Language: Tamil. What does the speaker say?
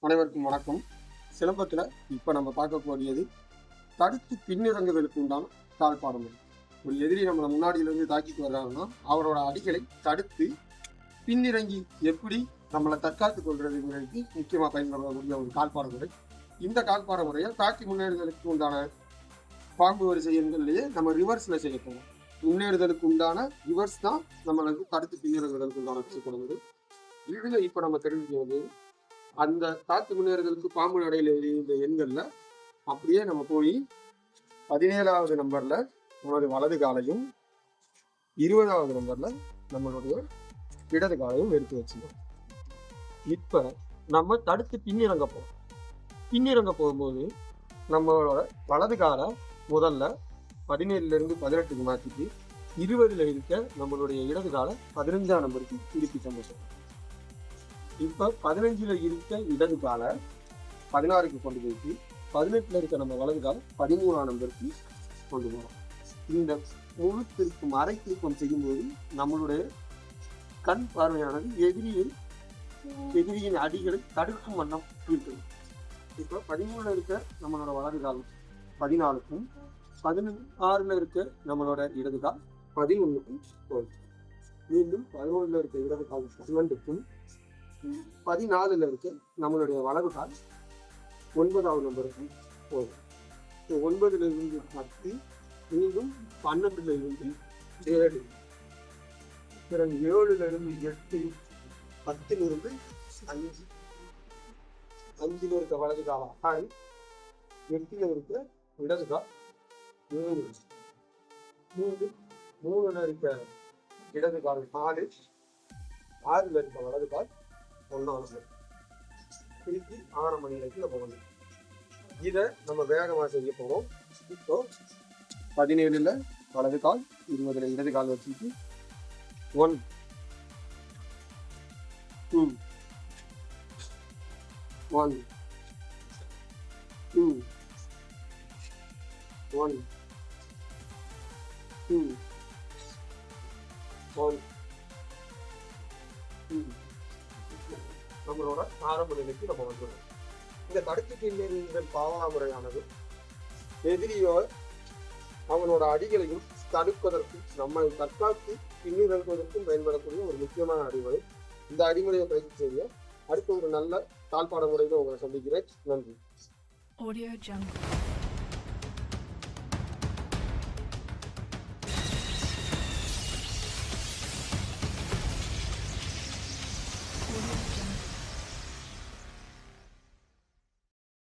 அனைவருக்கும் வணக்கம். சிலம்பத்தில் இப்போ நம்ம பார்க்கக்கூடியது தடுத்து பின்னிறங்குதலுக்கு உண்டான கால்பாடு முறை. ஒரு எதிரி நம்மளை முன்னாடியிலிருந்து தாக்கிட்டு வர்றாருன்னா அவரோட அடிகளை தடுத்து பின்னிறங்கி எப்படி நம்மளை தற்காத்துக் கொள்றதுங்கிறதுக்கு முக்கியமாக பயன்படக்கூடிய ஒரு கால்பாடு முறை. இந்த கால்பாடு முறையை தாக்கி முன்னேறுதலுக்கு உண்டான பாம்பு வரிசை எண்கள்லேயே நம்ம ரிவர்ஸில் செய்ய போகிறோம். முன்னேறுதலுக்கு உண்டான ரிவர்ஸ் தான் நம்மளுக்கு தடுத்து பின்னிறங்குதலுக்கு உண்டான செய்யப்படுவது. இதில் இப்போ நம்ம தெரிஞ்சுக்கிறது அந்த தாக்கு முன்னேறுதலுக்கு பாம்பு நடையில் இந்த எண்கள்ல அப்படியே நம்ம போய் 17வது நம்பர்ல நம்மளுடைய வலது காலையும் 20வது நம்பர்ல நம்மளுடைய இடது காலையும் எடுத்து வச்சுக்கணும். இப்ப நம்ம தடுத்து பின்னிறங்க போறோம். பின்னிறங்க போகும்போது நம்மளோட வலது காலை முதல்ல 17ல இருந்து 18க்கு மாற்றிட்டு 20ல இருக்க நம்மளுடைய இடது காலை 15ஆம் நம்பருக்கு திருப்பி சமைச்சோம். இப்போ 15ல் இருக்க இடது காலை 16க்கு கொண்டு போயிட்டு 18ல் இருக்க நம்ம வலது காலை 13ஆம் நம்பருக்கு கொண்டு போகிறோம். இந்த முழு திருக்கும் அரை திருப்பம் செய்யும்போது நம்மளுடைய கண் பார்வையானது எதிரியின் அடிகளை தடுக்கும் வண்ணம் இருக்குது. இப்போ 13ல் இருக்க நம்மளோட வலது கால் 14க்கும் 16ல் இருக்க நம்மளோட இடது கால் 11க்கும் போகுது. மீண்டும் 11ல் இருக்க இடது கால் 12க்கும் 14ல் இருக்கு நம்மளுடைய வலது கால் 9வது நம்பருக்கு போகும். 9ல் இருந்து 10, மீண்டும் 12ல் இருந்து 7, பிறகு 7ல் இருந்து 8, 10ல் இருந்து 5, 5ல் இருக்க வலது கால் 6, 8ல் இருக்க இடது கால் 3, மீண்டும் 3ல் இருக்க இடது கால் 4, 6ல் இருக்க வலது கால் 1வது திருப்பி 6 மணி நிலைக்கு போகணும். இதை நம்ம வேகமாக செய்ய போகிறோம். இப்போ 17ல் வலது கால் 20ல் இடது கால் வச்சுட்டு 1 2 1 2 1 2 1 2 நம்மளோட ஆரம்ப நிலைக்கு நம்ம வந்துடும். இந்த தடுத்து பின்னேறுதல் பாவனா முறையானது எதிரியோ அவனோட அடிகளையும் தடுப்பதற்கும் நம்மை தற்காத்து பின்னிறங்குவதற்கும் பயன்படக்கூடிய ஒரு முக்கியமான அடிமுறை. இந்த அடிமுறையை பயிற்சி செய்ய அடுத்த ஒரு நல்ல தாழ்பாட முறையில் உங்களை சந்திக்கிறேன். நன்றி.